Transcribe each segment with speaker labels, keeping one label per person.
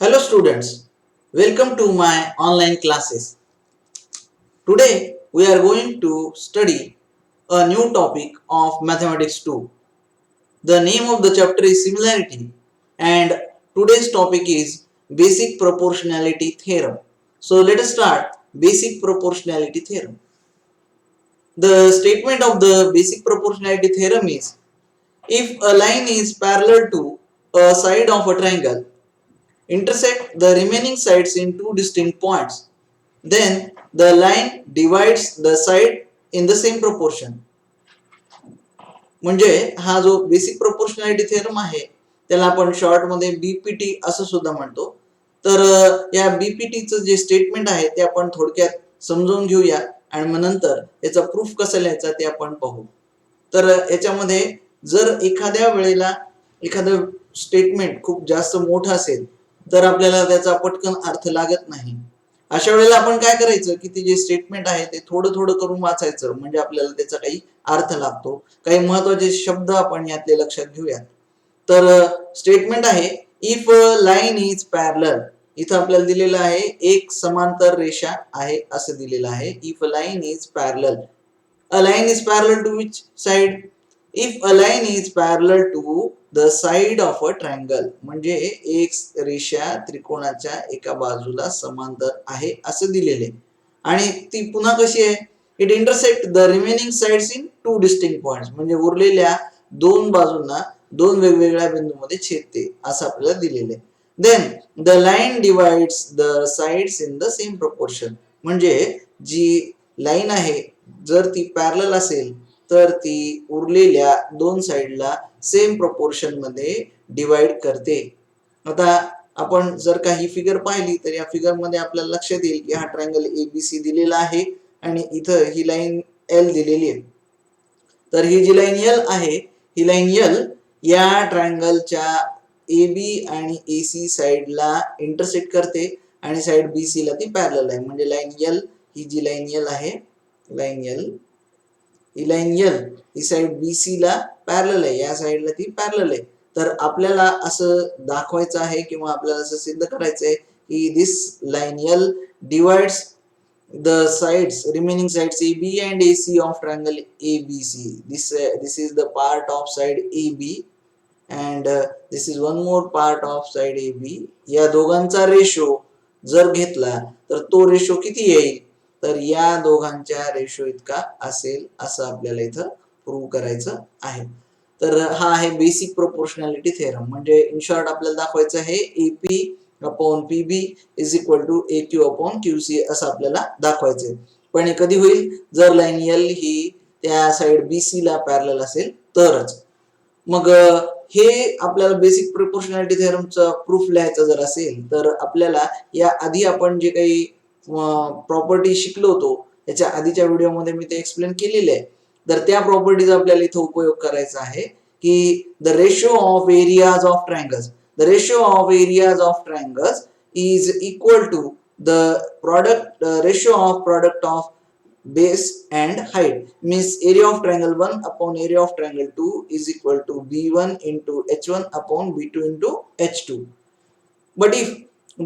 Speaker 1: Hello students, welcome to my online classes. Today we are going to study a new topic of mathematics 2. The name of the chapter is similarity and today's topic is basic proportionality theorem. So let us start basic proportionality theorem. The statement of the basic proportionality theorem is if a line is parallel to a side of a triangle intersect the remaining sides in two distinct points, then the line divides the side in the same proportion. म्हणजे हा जो basic proportionality theorem आहे त्याला आपण short मध्ये BPT असं सुद्धा म्हणतो. तर या बीपीटीचं जे स्टेटमेंट आहे ते आपण थोडक्यात समजून घेऊया आणि मग नंतर याचा प्रूफ कसा लिहायचा ते आपण पाहू. तर याच्यामध्ये जर एखाद्या वेळेला एखादं स्टेटमेंट खूप जास्त मोठं असेल तर आपल्याला त्याचा पटकन अर्थ लागत नाही. अशा वेळेला आपण काय करायचं की ते जे स्टेटमेंट आहे ते थोडं थोडं करून वाचायचं म्हणजे आपल्याला त्याचा काही अर्थ लागतो. काही महत्त्वाचे शब्द आपण यातले लक्षात घेऊया. तर स्टेटमेंट आहे इफ लाईन इज पॅरलल. इथं आपल्याला दिलेलं आहे एक समांतर रेषा आहे असं दिलेलं आहे. If line is parallel. A line is parallel to which side? If a line is parallel to the side of a triangle म्हणजे एक रेषा त्रिकोणाच्या एका बाजूला समांतर आहे असं दिलेले आणि ती पुन्हा कशी आहे it intersect the remaining sides in two distinct points म्हणजे उरलेल्या दोन बाजूंना दोन वेगवेगळ्या बिंदूंमध्ये छेदते असं आपल्याला दिलेले. Then the line divides the sides in the same proportion म्हणजे जी लाईन आहे जर ती पॅरलल असेल तर ती उरलेल्या दोन साइडला सेम प्रपोर्शन मध्ये डिवाइड करते. आता आपण जर का ही फिगर पाहिली तर या फिगर मध्ये आपल्याला लक्षात येईल की हा ट्रायंगल एबीसी दिलेला आहे आणि इथं ही लाईन एल दिलेली आहे. तर ही जी लाईन एल आहे ही लाईन एल या ट्रायंगलच्या AB आणि AC साइडला इंटरसेक्ट करते आणि साइड BC ला ती पॅरलल आहे म्हणजे लाईन एल ही जी लाईन एल आहे लाईन एल ही लाईन एल ही साइड BC ला पॅरलल आहे या साइडला ती पॅरलल आहे. तर आपल्याला असं दाखवायचं आहे किंवा आपल्याला असं सिद्ध करायचं आहे की this line L divides the sides remaining sides AB and AC of triangle ABC. This is the part of side AB and this is one more part of side AB. या दोघांचा रेशो जर घेतला तर तो ratio किती येईल तर या दोघांच्या रेशो इतका असेल असं आपल्याला इथं प्रूव्ह करायचं आहे. तर हा आहे बेसिक प्रोपोर्शनॅलिटी थेरम म्हणजे इन शॉर्ट आपल्याला दाखवायचं आहे AP upon PB is equal to AQ upon QC असं आपल्याला दाखवायचंय. पण हे कधी होईल जर लाईन L ही त्या साइड BC ला पॅरलल असेल तरच. मग हे आपल्याला बेसिक प्रोपोर्शनॅलिटी थेरमचा प्रूफ लिहायचा जर असेल तर आपल्याला या आधी आपण जे काही प्रॉपर्टी शिकलो होतो याच्या आधीच्या व्हिडिओमध्ये मी ते एक्सप्लेन केलेले आहे. तर त्या प्रॉपर्टीज आपल्याला इथे उपयोग करायचा आहे की the ratio of areas of triangles the ratio of areas of triangles is equal to the ratio of product of base and height means area of triangle 1 upon area of triangle 2 is equal to b1 into h1 upon b2 into h2. But if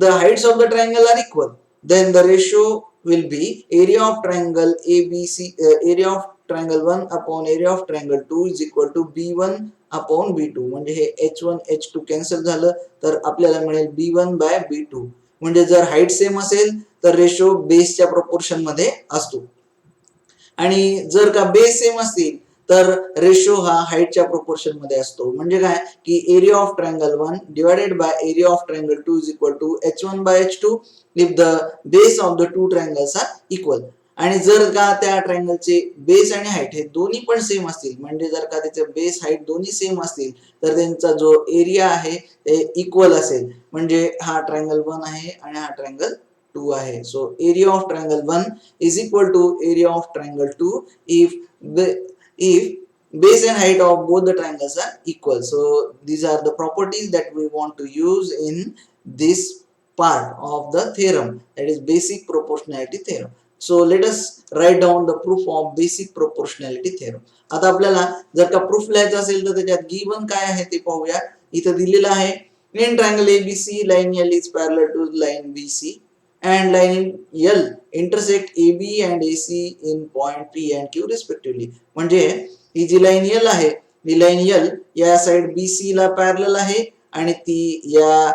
Speaker 1: the heights of the triangle are equal then the ratio will be area of triangle ABC area of triangle 1 upon area of triangle 2 is equal to b1 upon b2 म्हणजे हे h1 h2 cancel झालं तर आपल्याला मिळेल b1 bye b2 म्हणजे जर height same असेल तर रेशो बेसच्या प्रोपोर्शन मध्ये असतो आणि जर का बेस सेम असतील तर रेशो हा हाईटच्या प्रोपोर्शन मध्ये असतो. म्हणजे काय की area of triangle 1 divided by area of triangle 2 is equal to h1 by h2 if the base of the two triangles are equal. आणि जर का त्या ट्रायंगलचे बेस आणि हाईट हे दोन्ही पण सेम असतील म्हणजे जर का त्याचे बेस हाईट दोन्ही सेम असतील तर त्यांचा जो एरिया आहे ते इक्वल असेल म्हणजे हा ट्रायंगल 1 आहे आणि हा ट्रायंगल 2 आहे. So area of triangle 1 is equal to area of triangle 2 if base and height of both the triangles are equal. So these are the properties that we want to use in this part of the theorem, that is basic proportionality theorem. So let us write down the proof of basic proportionality theorem. आता आपल्याला जर का proof लिहायचा असेल तर त्याच्यात given काय आहे ते पाहूया. इथं दिलेलं आहे In triangle ABC, line L is parallel to line BC and line L intersect AB and AC in point P and Q respectively. म्हणजे ही जी लाईन L आहे, ही लाईन L या साइड BC ला पॅरलल आहे आणि ती या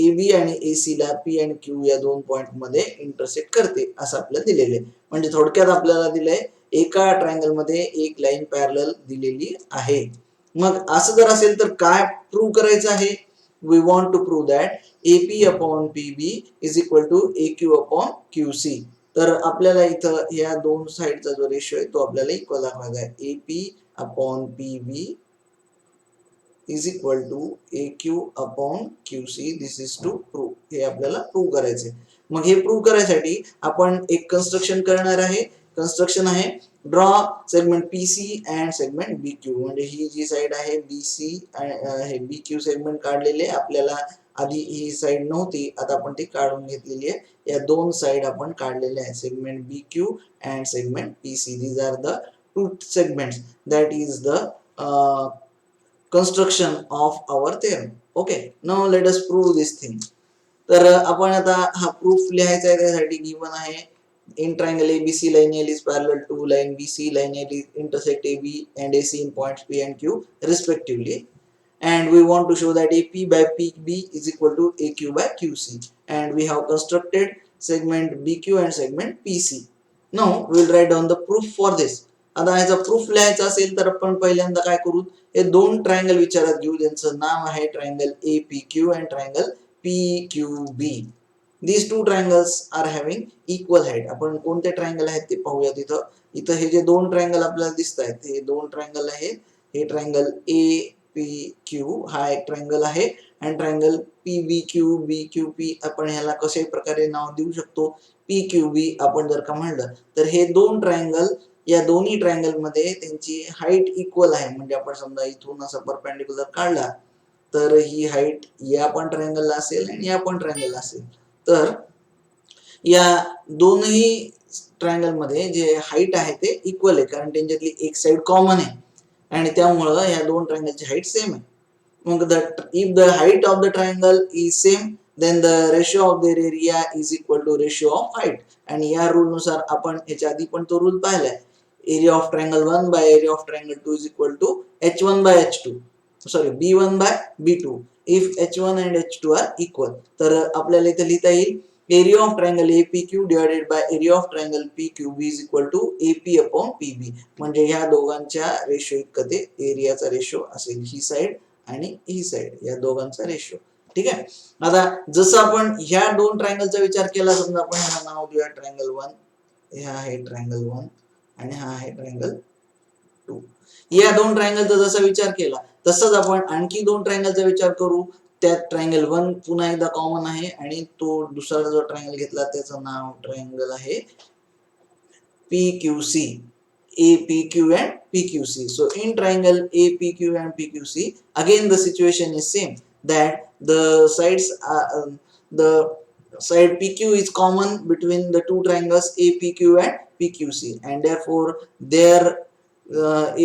Speaker 1: AB आणि AC ला P आणि Q या दोन पॉइंट मध्ये इंटरसेक्ट करते असं आपल्याला दिलेले आहे. म्हणजे थोडक्यात आपल्याला दिलंय एका ट्रायंगल मध्ये एक लाईन पॅरलल दिलेली आहे. मग असं जर असेल तर काय प्रूव्ह करायचं आहे? We want to prove that AP upon PB is equal to AQ upon QC. तर आपल्याला इथं या दोन साइडचा जो रेशो आहे तो आपल्याला इक्वल दाखवायचा आहे. AP upon PB is equal to AQ upon QC. This is to prove. हे आपल्याला प्रूव्ह करायचे. मग हे प्रूव्ह करायसाठी आपण एक कन्स्ट्रक्शन करणार आहे. कन्स्ट्रक्शन आहे draw segment PC and segment BQ. म्हणजे ही जी साइड आहे BC हे BQ सेगमेंट काढलेले आपल्याला आधी ही साइड नव्हती, आता आपण ती काढून घेतलेली आहे. या दोन साइड आपण काढलेले आहे segment BQ and segment PC. these are the two segments that is the construction of our theorem. Okay, now let us prove this thing. तर आपण आता हा प्रूफ लिहायचा आहे. त्यासाठी गिवन आहे in triangle ABC line L is parallel to line BC, line L is intersect AB and AC in points P and Q respectively, and we want to show that AP by PB is equal to AQ by QC, and we have constructed segment BQ and segment PC. Now we will write down the proof for this. आता याचा proof लिहायचा असेल तर आपण पहिल्यांदा काय करू, हे दोन ट्रायंगल विचारात घेऊ ज्यांचं नाव आहे triangle APQ and triangle PQB. These two triangles are having equal height. आपण कोणते ट्रायंगल आहेत ते पाहूया. इथं हे जे दोन ट्रायंगल आपल्याला दिसत आहेत हे दोन ट्रायंगल आहेत. हे ट्रायंगल APQ हा एक ट्रायंगल आहे आणि ट्रायंगल PBQ BQP आपण ह्याला कशाही प्रकारे नाव देऊ शकतो. PQB आपण जर का म्हणलं तर हे दोन ट्रायंगल या दोन्ही ट्रायंगल मध्ये त्यांची हाईट इक्वल आहे. म्हणजे आपण समजा इथून असा परपेंडिक्युलर काढला तर ही हाईट या पण ट्रायंगलला असेल आणि या पण ट्रायंगलला असेल. तर या दोनही ट्रायंगल मध्ये जे हाईट आहे ते इक्वल आहे कारण त्यांच्यातली एक साइड कॉमन आहे आणि त्यामुळे या दोन ट्रायंगलची हाईट सेम आहे. मग if the height of the triangle is same then the ratio of their area is equal to ratio of height. आणि या रूल नुसार आपण याच्या आधी पण तो रूल पाहिलाय. area of triangle 1 by area of triangle 2 is equal to h1 by h2. Sorry b1 by b2 if h1 and h2 are equal. तर आपल्याला इथे लिहिता येईल area of triangle APQ divided by area of triangle PQB is equal to AP upon PB. म्हणजे ह्या दोघांच्या ratio इतकं एरियाचा ratio असेल ही साइड आणि ही साइड या दोघांचा रेशो. ठीक आहे. आता जसं आपण ह्या दोन ट्रायंगलचा विचार केला समजा आपण ह्याला नाव देऊया ट्रायंगल 1. हे आहे ट्रायंगल 1 आणि हा आहे ट्रायंगल 2. या दोन ट्रायंगलचा जसा विचार केला तसंच आपण आणखी दोन ट्रायंगलचा विचार करू. त्यात ट्रायंगल 1 पुन्हा एकदा कॉमन आहे आणि तो दुसरा जो ट्रायंगल घेतला त्याचं नाव ट्रायंगल आहे PQC. APQ and PQC. So in triangle APQ and PQC again the situation is same that the sides the side PQ is common between the two triangles APQ and PQC and therefore their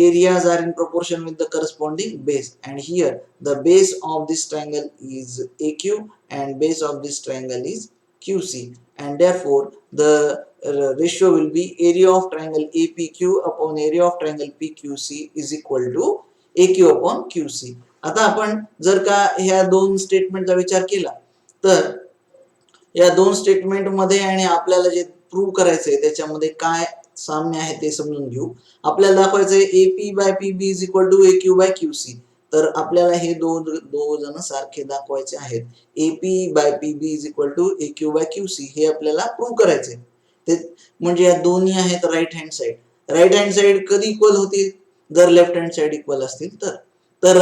Speaker 1: areas are in proportion with the corresponding base, and here the base of this triangle is AQ and base of this triangle is QC, and therefore the ratio will be area of triangle APQ upon area of triangle PQC is equal to AQ upon QC. आता आपण जर का ह्या दोन स्टेटमेंटचा विचार केला तर या दोन स्टेटमेंट मध्ये आणि आपल्याला जे प्रूव्ह करायचंय त्याच्यामध्ये काय साम्य आहे ते समजून घेऊ. आपल्याला दाखवायचंय AP by PB is equal to AQ by QC. तर आपल्याला हे दोन जण सारखे दाखवायचे आहेत. AP by PB is equal to AQ by QC हे आपल्याला प्रूव्ह करायचंय. ते म्हणजे या दोन्ही आहेत right hand side. Right hand side कधी इक्वल होतील जर लेफ्ट हँड साइड इक्वल असतील तर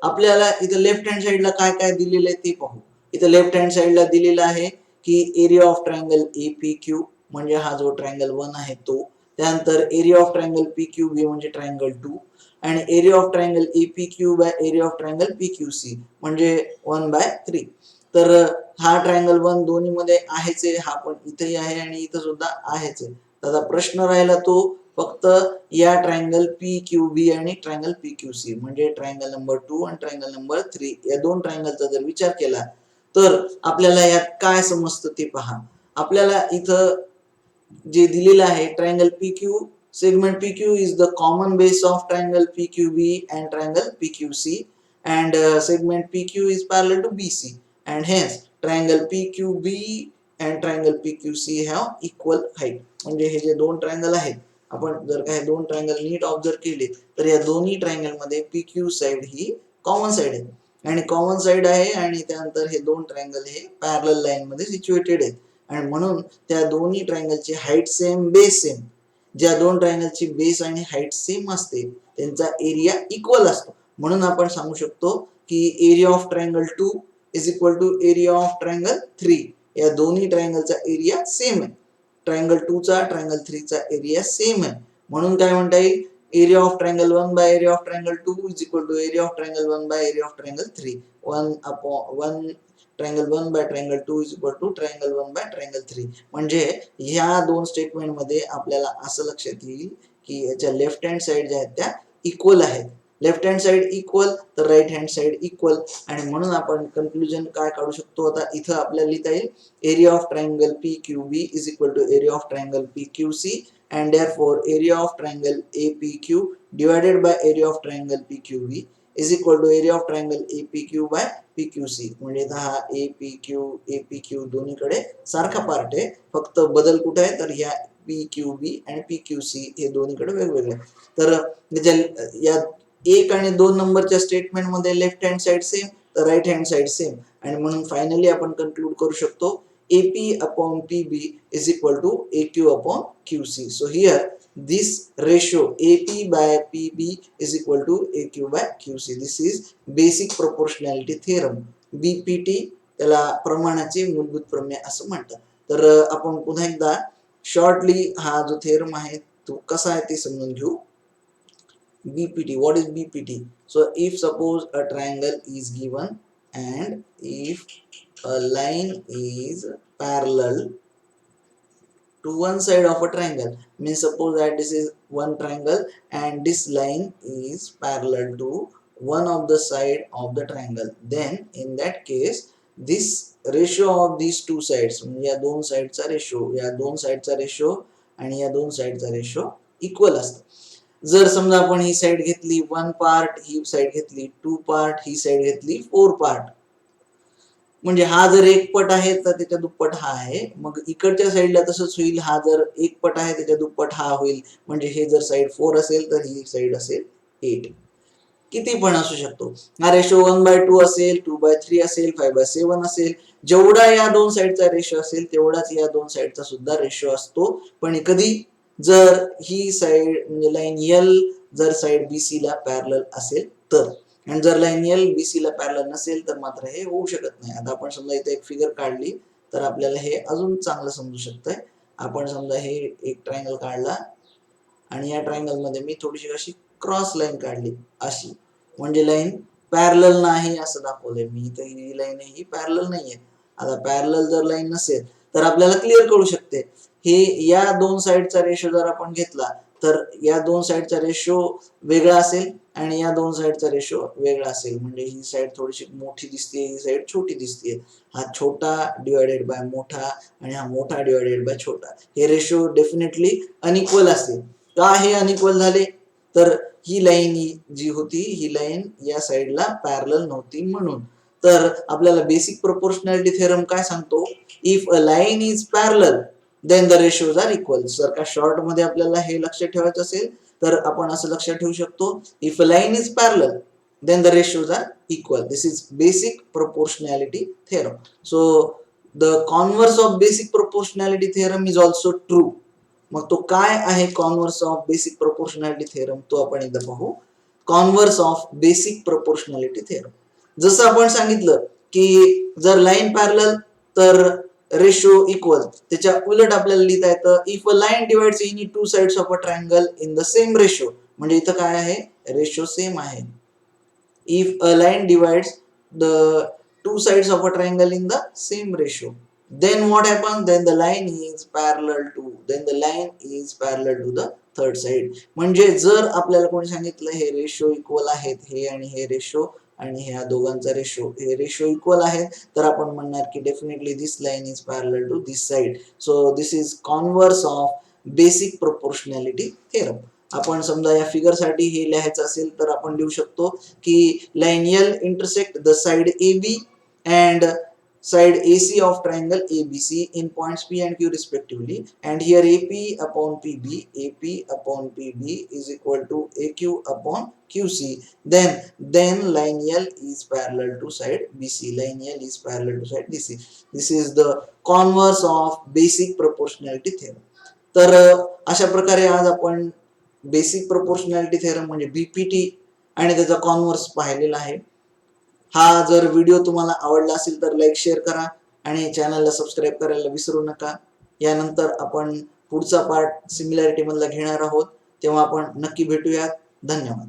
Speaker 1: आपल्याला इथं लेफ्ट हँड साइडला काय काय दिलेलं आहे ते पाहू. इथं लेफ्ट हँड साइडला दिलेलं आहे की एरिया ऑफ ट्रायंगल APQ म्हणजे हा जो ट्रायंगल 1 आहे तो, त्यानंतर एरिया ऑफ ट्रायंगल PQB म्हणजे ट्रायंगल 2 आणि area of triangle APQ bye area of triangle PQC म्हणजे 1/3. तर हा ट्रायंगल 1 दोन्ही मध्ये आहेच आहे, हा पण इथेही आहे आणि इथं सुद्धा आहेच आहे. आता प्रश्न राहिला तो फक्त या ट्रायंगल पी क्यू बी आणि ट्रायंगल पी क्यू सी म्हणजे ट्रायंगल नंबर 2 आणि ट्रायंगल नंबर 3 या दोन ट्रायंगलचा जर विचार केला तर आपल्याला यात काय समजतं ते पहा. आपल्याला इथं जे दिलेलं आहे triangle P Q segment PQ is the common base of triangle PQB and triangle PQC and segment PQ is parallel to BC and hence triangle PQB and triangle PQC have equal height. म्हणजे हे जे दोन triangle आहेत आपण जर काही दोन triangle नीट observe केले तर या दोन्ही ट्रायंगल मध्ये PQ साइड ही कॉमन साइड आहे आणि कॉमन साइड आहे आणि त्यानंतर हे दोन ट्रायंगल हे पॅरलल लाईन मध्ये सिच्युएटेड आहेत आणि म्हणून त्या दोन्ही ट्रायंगलची हाईट सेम बेस सेम. ज्या दोन ट्रायंगलची बेस आणि हाईट सेम असते त्यांचा एरिया इक्वल असतो म्हणून आपण सांगू शकतो की area of triangle 2 is equal to area of triangle 3. या दोन्ही ट्रायंगलचा एरिया सेम आहे. ट्रायंगल 2 चा ट्रायंगल 3 चा एरिया सेम आहे म्हणून काय म्हणता येईल area of triangle 1 by area of triangle 2 is equal to area of triangle 1 by area of triangle 3. 1 triangle 1 by triangle 2 is equal to triangle 1 by triangle 3. म्हणजे ह्या दोन स्टेटमेंट मध्ये आपल्याला असं लक्षात येईल की याच्या लेफ्ट हँड साइड ज्या आहेत त्या इक्वल आहेत. लेफ्ट हँड साइड इक्वल तर राईट हँड साइड इक्वल आणि म्हणून आपण कन्क्लुजन काय काढू शकतो आता इथं आपल्याला लिहिता येईल area of triangle PQB is equal to area of triangle PQC and therefore area of triangle APQ divided by area of triangle PQB is equal to area of triangle APQ by PQC. म्हणजे हा APQ दोन्हीकडे सारखा part आहे फक्त बदल कुठे आहे तर ह्या PQB आणि PQC हे दोन्हीकडे वेगवेगळे. तर या 1 आणि 2 नंबरच्या स्टेटमेंट मध्ये लेफ्ट हँड साइड सेम तर राईट हँड साइड सेम आणि म्हणून फायनली आपण कंक्लूड करू शकतो AP upon PB is equal to AQ upon QC. So here this ratio AP by PB is equal to AQ by QC. This is basic proportionality theorem. BPT त्याला प्रमाणाचे मूलभूत प्रमेय असं म्हणतात. तर आपण पुन्हा एकदा शॉर्टली हा जो थेरम आहे तो कसा आहे ते समजून घेऊ. BPT, what is BPT? So if suppose a triangle is given and if a line is parallel to one side of a triangle means suppose that this is one triangle and this line is parallel to one of the side of the triangle then in that case this ratio of these two sides या दोन साइडचा ratio या दोन साइडचा ratio आणि या दोन साइडचा ratio equal असतो. जर समजा आपण ही साइड घेतली 1 पार्ट ही साइड घेतली 2 पार्ट ही साइड घेतली 4 पार्ट म्हणजे हा जर एक पट आहे तर त्याच्या दुप्पट हा आहे मग इकडच्या साइडला तसंच होईल हा जर एक पट आहे त्याच्या दुप्पट हा होईल म्हणजे हे जर साइड 4 असेल तर ही साइड असेल 8. किती पण असू शकतो हा रेशो 1/2 असेल 2/3 असेल 5/7 असेल जेवढा या दोन साइडचा रेशो असेल तेवढाच या दोन साइडचा सुद्धा रेशो असतो पण कधी जर ही साइड म्हणजे लाईन L जर साइड BC ला पॅरलल असेल तर आणि जर लाईन L BC ला पॅरलल नसेल तर मात्र हे होऊ शकत नाही. आता आपण समजा इथे एक फिगर काढली तर आपल्याला हे अजून चांगलं समजू शकतंय. आपण समजा हे एक ट्रायंगल काढला आणि या ट्रायंगल मध्ये मी थोडीशी अशी क्रॉस लाईन काढली अशी म्हणजे लाईन पॅरलल नाही असं दाखवलंय मी इथे ही लाईन ही पॅरलल नाहीये. आता पॅरलल जर लाईन नसेल तर आपल्याला क्लिअर कळू शकते हे या दोन साइडचा रेशो जर आपण घेतला तर या दोन साइडचा रेशो वेगळा असेल आणि या दोन साइडचा रेशो वेगळा असेल म्हणजे ही साइड थोडीशी मोठी दिसते ही साइड छोटी दिसते. हा छोटा डिवाइडेड बाय मोठा आणि हा मोठा डिवाइडेड बाय छोटा हे रेशो डेफिनेटली अनइक्वल असतील. का हे अनइक्वल झाले तर ही लाईन जी होती ही लाईन या साइडला पॅरलल नव्हती म्हणून. तर आपल्याला बेसिक प्रोपोर्शनॅलिटी थेरम काय सांगतो if a line is parallel then the ratios are equal. जर का शॉर्ट मध्ये आपल्याला हे लक्षात ठेवायचं असेल तर आपण असं लक्षात ठेवू शकतो if a line is parallel then the ratios are equal. This is basic proportionality theorem. So the converse of basic proportionality theorem is also true. मग तो काय आहे converse of basic proportionality theorem तो आपण एकदा पाहू. Converse of basic proportionality theorem जसं आपण सांगितलं की जर लाईन पॅरलल तर रेशो इक्वल त्याच्या उलट आपल्याला लिहिता येतं if a line divides any two sides of a triangle in the same ratio म्हणजे इथं काय आहे रेशो सेम आहे. If a line divides the two sides of a triangle in the same ratio then what happens, then the line is parallel to the third side. म्हणजे जर आपल्याला कोणी सांगितलं हे रेशो इक्वल आहेत, हे आणि हे रेशो आणि ह्या दोघांचा रेशो, हे रेशो इक्वल आहे, तर आपण म्हणणार की definitely this line is parallel to this side. So this is converse of basic proportionality theorem. आपण समजा या फिगर साठी हे लिहायचं असेल तर आपण लिहू शकतो की line L intersect the side A B and side AC of triangle ABC in points P and Q respectively, and here AP upon PB is equal to AQ upon QC. Then line L is parallel to side BC. Line L is parallel to side BC. This is the converse of basic proportionality theorem. तर अशा प्रकारे आज आपण basic proportionality theorem म्हणजे BPT आणि त्याचा converse पाहिलेला आहे. हा जर व्हिडिओ तुम्हाला आवडला असेल तर लाईक शेअर करा आणि चॅनलला सबस्क्राईब करायला विसरू नका. यानंतर आपण पुढचा पार्ट सिमिलॅरिटी मधला घेणार आहोत, तेव्हा आपण नक्की भेटूयात. धन्यवाद.